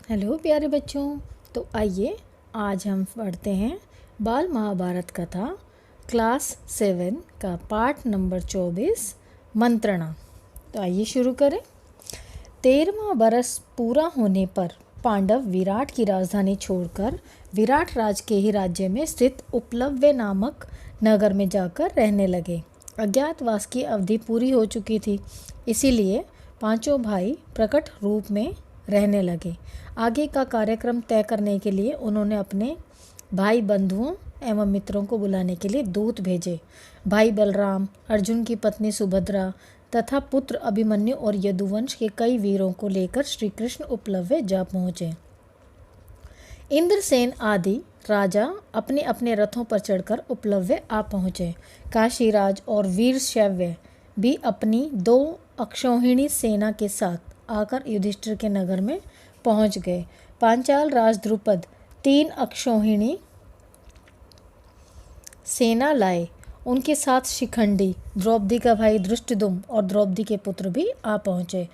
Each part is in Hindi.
हेलो प्यारे बच्चों। तो आइए आज हम पढ़ते हैं बाल महाभारत कथा क्लास 7 का पाठ नंबर 24 मंत्रणा। तो आइए शुरू करें। 13वां बरस पूरा होने पर पांडव विराट की राजधानी छोड़कर विराट राज के ही राज्य में स्थित उपलव्य नामक नगर में जाकर रहने लगे। अज्ञातवास की अवधि पूरी हो चुकी थी, इसीलिए पांचों भाई प्रकट रूप में रहने लगे। आगे का कार्यक्रम तय करने के लिए उन्होंने अपने भाई बंधुओं एवं मित्रों को बुलाने के लिए दूत भेजे। भाई बलराम, अर्जुन की पत्नी सुभद्रा तथा पुत्र अभिमन्यु और यदुवंश के कई वीरों को लेकर श्री कृष्ण उपलव्य जा पहुँचे। इंद्रसेन आदि राजा अपने अपने रथों पर चढ़कर उपलव्य आ पहुँचे। काशीराज और वीरशैव्य भी अपनी 2 अक्षौहिणी सेना के साथ आकर युधिष्ठिर के नगर में पहुंच गए। पांचाल राज द्रुपद 3 अक्षौहिणी सेना लाए। उनके साथ शिखंडी, द्रौपदी का भाई धृष्टद्युम्न और द्रौपदी के पुत्र भी आ पहुंचे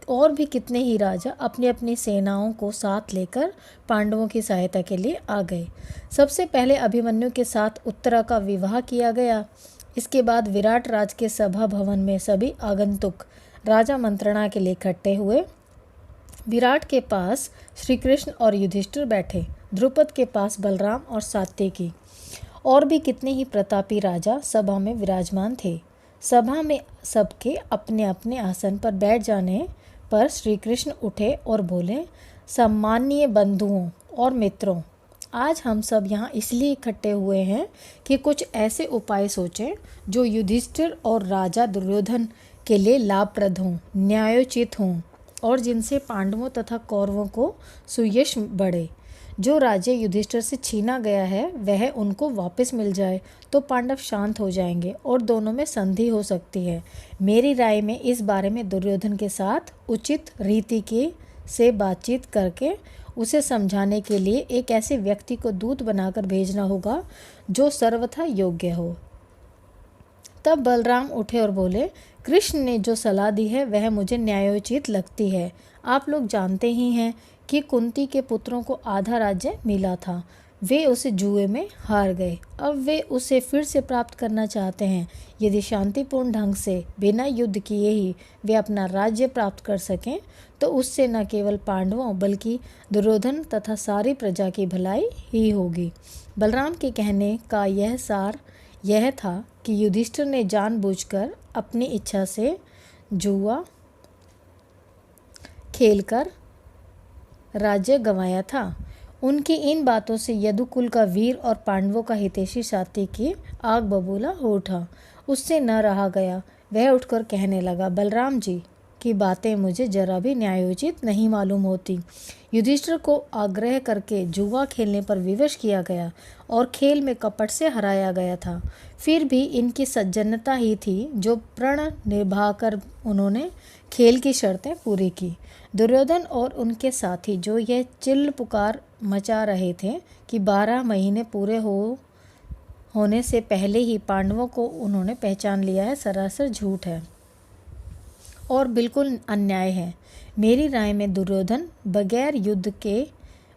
और भी कितने ही राजा अपनी अपनी सेनाओं को साथ लेकर पांडवों की सहायता के लिए आ गए। सबसे पहले अभिमन्यु के साथ उत्तरा का विवाह किया गया। इसके बाद विराट राज के सभा भवन में सभी आगंतुक राजा मंत्रणा के लिए इकट्ठे हुए। विराट के पास श्री कृष्ण और युधिष्ठिर बैठे, द्रुपद के पास बलराम और सात्यकी और भी कितने ही प्रतापी राजा सभा में विराजमान थे। सभा में सबके अपने अपने आसन पर बैठ जाने पर श्री कृष्ण उठे और बोले, सम्माननीय बंधुओं और मित्रों, आज हम सब यहाँ इसलिए इकट्ठे हुए हैं कि कुछ ऐसे उपाय सोचें जो युधिष्ठिर और राजा दुर्योधन के लिए लाभप्रद हों, न्यायोचित हों और जिनसे पांडवों तथा कौरवों को सुयश बढ़े। जो राज्य युधिष्ठिर से छीना गया है वह उनको वापस मिल जाए तो पांडव शांत हो जाएंगे और दोनों में संधि हो सकती है। मेरी राय में इस बारे में दुर्योधन के साथ उचित रीति के से बातचीत करके उसे समझाने के लिए एक ऐसे व्यक्ति को दूत बनाकर भेजना होगा जो सर्वथा योग्य हो। तब बलराम उठे और बोले, कृष्ण ने जो सलाह दी है वह मुझे न्यायोचित लगती है। आप लोग जानते ही हैं कि कुंती के पुत्रों को आधा राज्य मिला था, वे उसे जुए में हार गए। अब वे उसे फिर से प्राप्त करना चाहते हैं। यदि शांतिपूर्ण ढंग से बिना युद्ध किए ही वे अपना राज्य प्राप्त कर सकें तो उससे न केवल पांडवों बल्कि दुर्योधन तथा सारी प्रजा की भलाई ही होगी। बलराम के कहने का यह सार यह था कि युधिष्ठिर ने जानबूझकर अपनी इच्छा से जुआ खेलकर राज्य गंवाया था। उनकी इन बातों से यदुकुल का वीर और पांडवों का हितैषी सात्यकी आग बबूला हो उठा। उससे न रहा गया। वह उठकर कहने लगा, बलराम जी की बातें मुझे जरा भी न्यायोचित नहीं मालूम होती। युधिष्ठिर को आग्रह करके जुआ खेलने पर विवश किया गया और खेल में कपट से हराया गया था। फिर भी इनकी सज्जनता ही थी जो प्रण निभाकर उन्होंने खेल की शर्तें पूरी की। दुर्योधन और उनके साथी जो यह चिल्ल पुकार मचा रहे थे कि 12 महीने पूरे होने से पहले ही पांडवों को उन्होंने पहचान लिया है, सरासर झूठ है और बिल्कुल अन्याय है। मेरी राय में दुर्योधन बगैर युद्ध के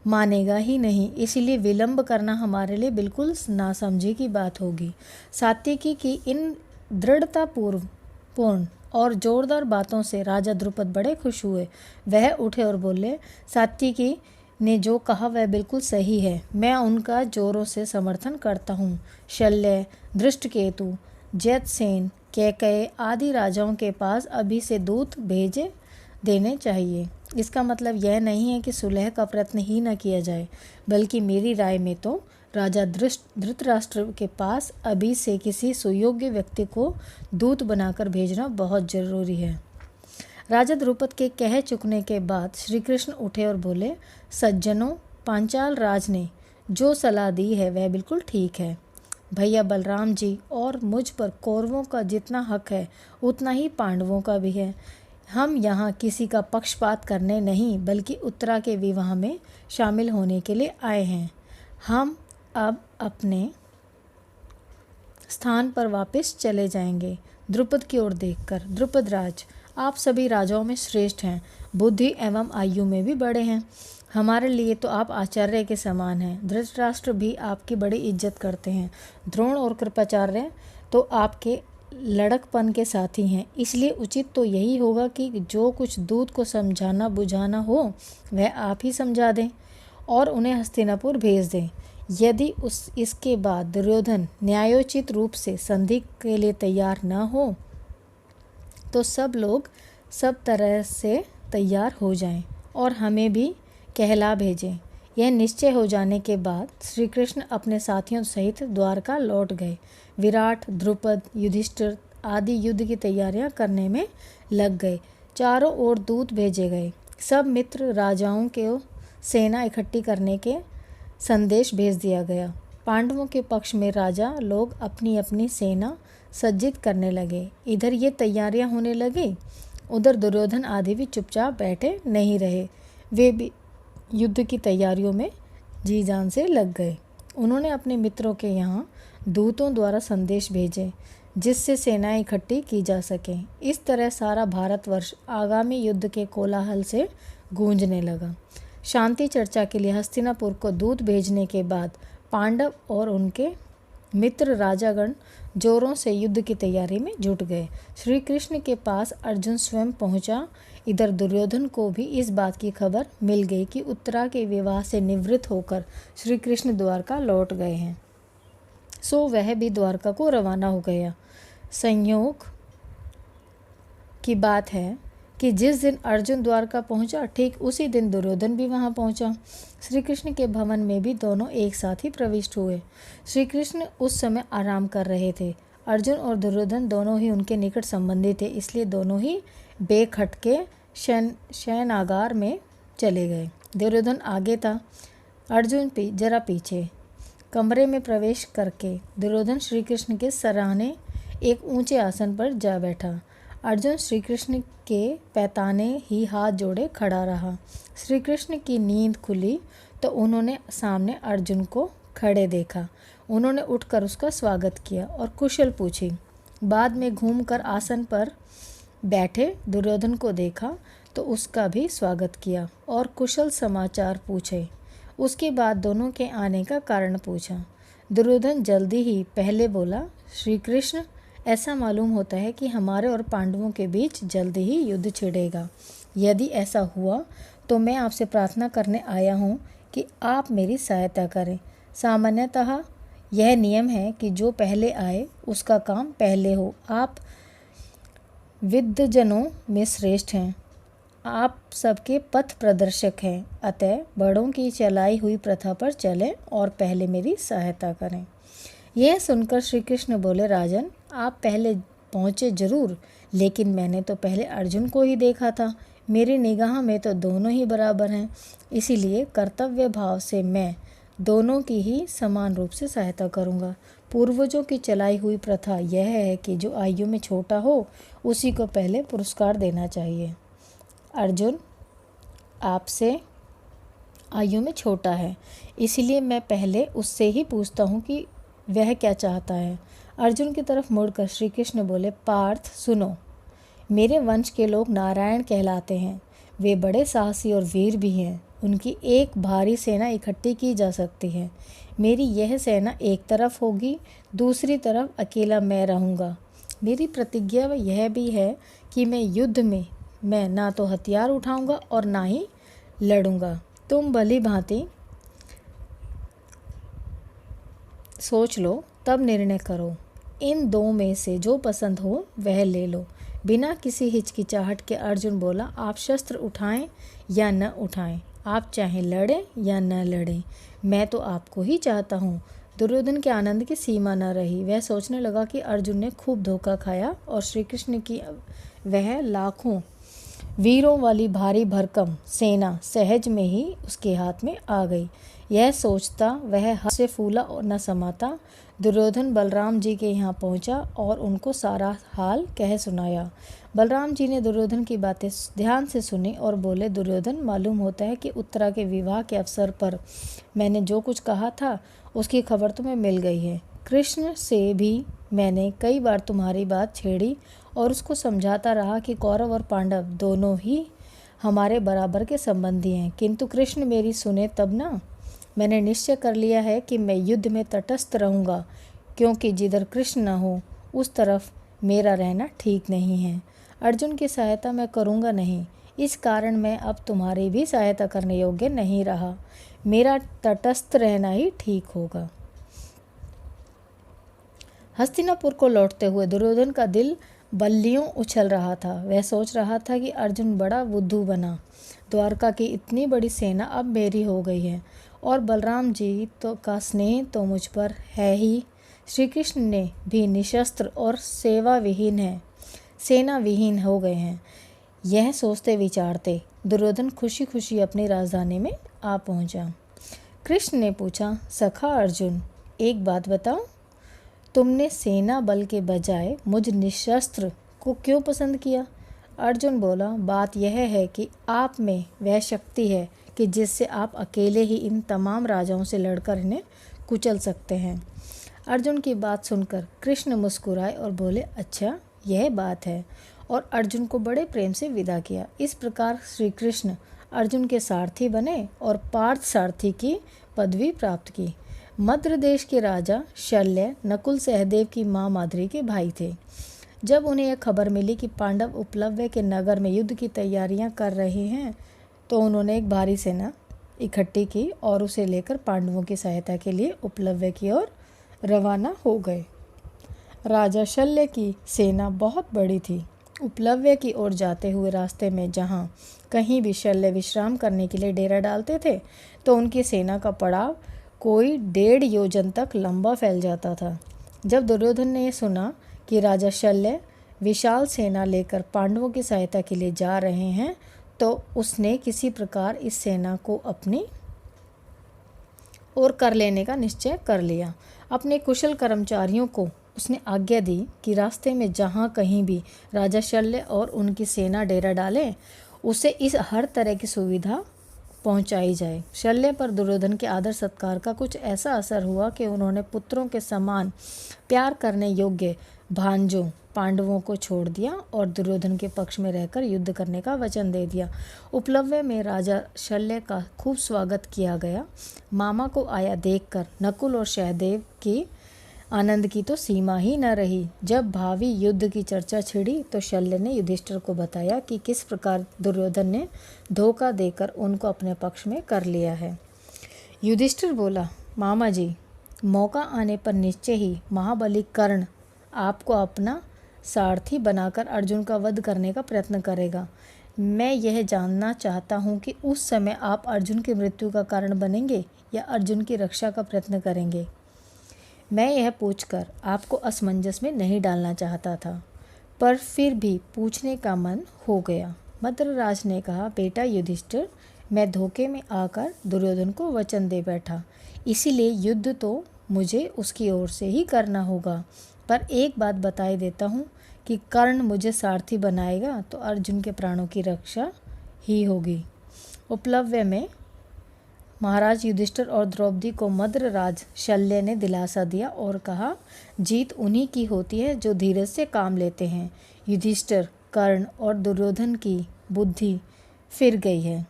मानेगा ही नहीं, इसलिए विलंब करना हमारे लिए बिल्कुल नासमझी की बात होगी। सात्यकी की इन दृढ़तापूर्ण और जोरदार बातों से राजा द्रुपद बड़े खुश हुए। वह उठे और बोले, सात्यकी ने जो कहा वह बिल्कुल सही है, मैं उनका जोरों से समर्थन करता हूँ। शल्य, धृष्टकेतु, जयद्रथ, कैकेयी आदि राजाओं के पास अभी से दूत भेजे देने चाहिए। इसका मतलब यह नहीं है कि सुलह का प्रयत्न ही न किया जाए, बल्कि मेरी राय में तो राजा धृतराष्ट्र के पास अभी से किसी सुयोग्य व्यक्ति को दूत बनाकर भेजना बहुत जरूरी है। राजा द्रुपद के कह चुकने के बाद श्री कृष्ण उठे और बोले, सज्जनों, पांचाल राज ने जो सलाह दी है वह बिल्कुल ठीक है। भैया बलराम जी और मुझ पर कौरवों का जितना हक है उतना ही पांडवों का भी है। हम यहाँ किसी का पक्षपात करने नहीं बल्कि उत्तरा के विवाह में शामिल होने के लिए आए हैं। हम अब अपने स्थान पर वापस चले जाएंगे। द्रुपद की ओर देखकर, द्रुपद राज, आप सभी राजाओं में श्रेष्ठ हैं, बुद्धि एवं आयु में भी बड़े हैं। हमारे लिए तो आप आचार्य के समान हैं। धृतराष्ट्र भी आपकी बड़ी इज्जत करते हैं। द्रोण और कृपाचार्य तो आपके लड़कपन के साथी हैं। इसलिए उचित तो यही होगा कि जो कुछ दूत को समझाना बुझाना हो वह आप ही समझा दें और उन्हें हस्तिनापुर भेज दें। यदि इसके बाद दुर्योधन न्यायोचित रूप से संधि के लिए तैयार न हो तो सब लोग सब तरह से तैयार हो जाएं और हमें भी कहला भेजें। यह निश्चय हो जाने के बाद श्री कृष्ण अपने साथियों सहित द्वारका लौट गए। विराट, द्रुपद, युधिष्ठिर आदि युद्ध की तैयारियां करने में लग गए। चारों ओर दूत भेजे गए। सब मित्र राजाओं को सेना इकट्ठी करने के संदेश भेज दिया गया। पांडवों के पक्ष में राजा लोग अपनी अपनी सेना सज्जित करने लगे। इधर ये तैयारियां होने लगी, उधर दुर्योधन आदि भी चुपचाप बैठे नहीं रहे। वे भी युद्ध की तैयारियों में जी जान से लग गए। उन्होंने अपने मित्रों के यहाँ दूतों द्वारा संदेश भेजे जिससे सेनाएं इकट्ठी की जा सकें। इस तरह सारा भारतवर्ष आगामी युद्ध के कोलाहल से गूंजने लगा। शांति चर्चा के लिए हस्तिनापुर को दूत भेजने के बाद पांडव और उनके मित्र राजागण जोरों से युद्ध की तैयारी में जुट गए। श्री कृष्ण के पास अर्जुन स्वयं पहुंचा। इधर दुर्योधन को भी इस बात की खबर मिल गई कि उत्तरा के विवाह से निवृत्त होकर श्री कृष्ण द्वारका लौट गए हैं, सो वह भी द्वारका को रवाना हो गया। संयोग की बात है कि जिस दिन अर्जुन द्वारका पहुंचा ठीक उसी दिन दुर्योधन भी वहां पहुंचा। श्री कृष्ण के भवन में भी दोनों एक साथ ही प्रविष्ट हुए। श्री कृष्ण उस समय आराम कर रहे थे। अर्जुन और दुर्योधन दोनों ही उनके निकट संबंधी थे, इसलिए दोनों ही बेखटके शयनागार में चले गए। दुर्योधन आगे था, अर्जुन जरा पीछे। कमरे में प्रवेश करके दुर्योधन श्री कृष्ण के सराहने एक ऊंचे आसन पर जा बैठा। अर्जुन श्री कृष्ण के पैताने ही हाथ जोड़े खड़ा रहा। श्री कृष्ण की नींद खुली तो उन्होंने सामने अर्जुन को खड़े देखा। उन्होंने उठकर उसका स्वागत किया और कुशल पूछी। बाद में घूमकर आसन पर बैठे दुर्योधन को देखा तो उसका भी स्वागत किया और कुशल समाचार पूछे। उसके बाद दोनों के आने का कारण पूछा। दुर्योधन जल्दी ही पहले बोला, श्री कृष्ण, ऐसा मालूम होता है कि हमारे और पांडवों के बीच जल्दी ही युद्ध छिड़ेगा। यदि ऐसा हुआ तो मैं आपसे प्रार्थना करने आया हूँ कि आप मेरी सहायता करें। सामान्यतः यह नियम है कि जो पहले आए उसका काम पहले हो। आप विद्वजनों में श्रेष्ठ हैं, आप सबके पथ प्रदर्शक हैं, अतः बड़ों की चलाई हुई प्रथा पर चलें और पहले मेरी सहायता करें। यह सुनकर श्री कृष्ण बोले, राजन, आप पहले पहुँचे जरूर, लेकिन मैंने तो पहले अर्जुन को ही देखा था। मेरी निगाह में तो दोनों ही बराबर हैं, इसीलिए कर्तव्य भाव से मैं दोनों की ही समान रूप से सहायता करूँगा। पूर्वजों की चलाई हुई प्रथा यह है कि जो आयु में छोटा हो उसी को पहले पुरस्कार देना चाहिए। अर्जुन आपसे आयु में छोटा है, इसीलिए मैं पहले उससे ही पूछता हूँ कि वह क्या चाहता है। अर्जुन की तरफ मुड़कर श्री कृष्ण बोले, पार्थ सुनो, मेरे वंश के लोग नारायण कहलाते हैं। वे बड़े साहसी और वीर भी हैं। उनकी एक भारी सेना इकट्ठी की जा सकती है। मेरी यह सेना एक तरफ होगी, दूसरी तरफ अकेला मैं रहूँगा। मेरी प्रतिज्ञा यह भी है कि मैं युद्ध में मैं ना तो हथियार उठाऊंगा और ना ही लड़ूंगा। तुम भली भांति सोच लो, तब निर्णय करो। इन दो में से जो पसंद हो वह ले लो। बिना किसी हिचकिचाहट के अर्जुन बोला, आप शस्त्र उठाएं या न उठाएं, आप चाहे लड़ें या न लड़ें, मैं तो आपको ही चाहता हूँ। दुर्योधन के आनंद की सीमा न रही। वह सोचने लगा कि अर्जुन ने खूब धोखा खाया और श्री कृष्ण की वह लाखों वीरों वाली भारी भरकम सेना सहज में ही उसके हाथ में आ गई। यह सोचता वह हर्ष से फूला और न समाता। दुर्योधन बलराम जी के यहाँ पहुँचा और उनको सारा हाल कह सुनाया। बलराम जी ने दुर्योधन की बातें ध्यान से सुनी और बोले, दुर्योधन, मालूम होता है कि उत्तरा के विवाह के अवसर पर मैंने जो कुछ कहा था उसकी खबर तुम्हें मिल गई है। कृष्ण से भी मैंने कई बार तुम्हारी बात छेड़ी और उसको समझाता रहा कि कौरव और पांडव दोनों ही हमारे बराबर के संबंधी हैं, किंतु कृष्ण मेरी सुने तब ना। मैंने निश्चय कर लिया है कि मैं युद्ध में तटस्थ रहूँगा, क्योंकि जिधर कृष्ण न हो उस तरफ मेरा रहना ठीक नहीं है। अर्जुन की सहायता मैं करूँगा नहीं, इस कारण मैं अब तुम्हारी भी सहायता करने योग्य नहीं रहा। मेरा तटस्थ रहना ही ठीक होगा। हस्तिनापुर को लौटते हुए दुर्योधन का दिल बल्लियों उछल रहा था। वह सोच रहा था कि अर्जुन बड़ा बुद्धू बना। द्वारका की इतनी बड़ी सेना अब मेरी हो गई है और बलराम जी तो का स्नेह तो मुझ पर है ही। श्री कृष्ण ने भी निशस्त्र और सेना विहीन हो गए हैं। यह सोचते विचारते दुर्योधन खुशी खुशी अपनी राजधानी में आ पहुंचा। कृष्ण ने पूछा, सखा अर्जुन, एक बात बताओ, तुमने सेना बल के बजाय मुझ निशस्त्र को क्यों पसंद किया? अर्जुन बोला, बात यह है कि आप में वह शक्ति है कि जिससे आप अकेले ही इन तमाम राजाओं से लड़कर इन्हें कुचल सकते हैं। अर्जुन की बात सुनकर कृष्ण मुस्कुराए और बोले, अच्छा यह बात है, और अर्जुन को बड़े प्रेम से विदा किया। इस प्रकार श्री कृष्ण अर्जुन के सारथी बने और पार्थ सारथी की पदवी प्राप्त की। मद्र देश के राजा शल्य नकुल सहदेव की माँ माद्री के भाई थे। जब उन्हें यह खबर मिली कि पांडव उपलव्य के नगर में युद्ध की तैयारियां कर रहे हैं, तो उन्होंने एक भारी सेना इकट्ठी की और उसे लेकर पांडवों की सहायता के लिए उपलव्य की ओर रवाना हो गए। राजा शल्य की सेना बहुत बड़ी थी। उपलव्य की ओर जाते हुए रास्ते में जहाँ कहीं भी शल्य विश्राम करने के लिए डेरा डालते थे, तो उनकी सेना का पड़ाव कोई 1.5 योजन तक लंबा फैल जाता था। जब दुर्योधन ने सुना कि राजा शल्य विशाल सेना लेकर पांडवों की सहायता के लिए जा रहे हैं, तो उसने किसी प्रकार इस सेना को अपनी ओर कर लेने का निश्चय कर लिया। अपने कुशल कर्मचारियों को उसने आज्ञा दी कि रास्ते में जहाँ कहीं भी राजा शल्य और उनकी सेना डेरा डालें, उसे इस हर तरह की सुविधा पहुंचाई जाए। शल्य पर दुर्योधन के आदर सत्कार का कुछ ऐसा असर हुआ कि उन्होंने पुत्रों के समान प्यार करने योग्य भांजों पांडवों को छोड़ दिया और दुर्योधन के पक्ष में रहकर युद्ध करने का वचन दे दिया। उपलव्य में राजा शल्य का खूब स्वागत किया गया। मामा को आया देखकर नकुल और सहदेव की आनंद की तो सीमा ही न रही। जब भावी युद्ध की चर्चा छिड़ी तो शल्य ने युधिष्ठिर को बताया कि किस प्रकार दुर्योधन ने धोखा देकर उनको अपने पक्ष में कर लिया है। युधिष्ठिर बोला, मामा जी, मौका आने पर निश्चय ही महाबली कर्ण आपको अपना सारथी बनाकर अर्जुन का वध करने का प्रयत्न करेगा। मैं यह जानना चाहता हूँ कि उस समय आप अर्जुन की मृत्यु का कारण बनेंगे या अर्जुन की रक्षा का प्रयत्न करेंगे। मैं यह पूछकर आपको असमंजस में नहीं डालना चाहता था, पर फिर भी पूछने का मन हो गया। मद्रराज ने कहा, बेटा युधिष्ठिर, मैं धोखे में आकर दुर्योधन को वचन दे बैठा, इसीलिए युद्ध तो मुझे उसकी ओर से ही करना होगा। पर एक बात बताए देता हूँ कि कर्ण मुझे सारथी बनाएगा तो अर्जुन के प्राणों की रक्षा ही होगी। उपलव्य में महाराज युधिष्ठिर और द्रौपदी को मद्रराज शल्य ने दिलासा दिया और कहा, जीत उन्हीं की होती है जो धीरज से काम लेते हैं। युधिष्ठिर, कर्ण और दुर्योधन की बुद्धि फिर गई है।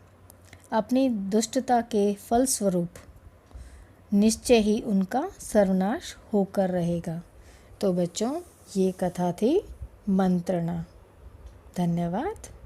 अपनी दुष्टता के फलस्वरूप निश्चय ही उनका सर्वनाश होकर रहेगा। तो बच्चों, ये कथा थी मंत्रणा। धन्यवाद।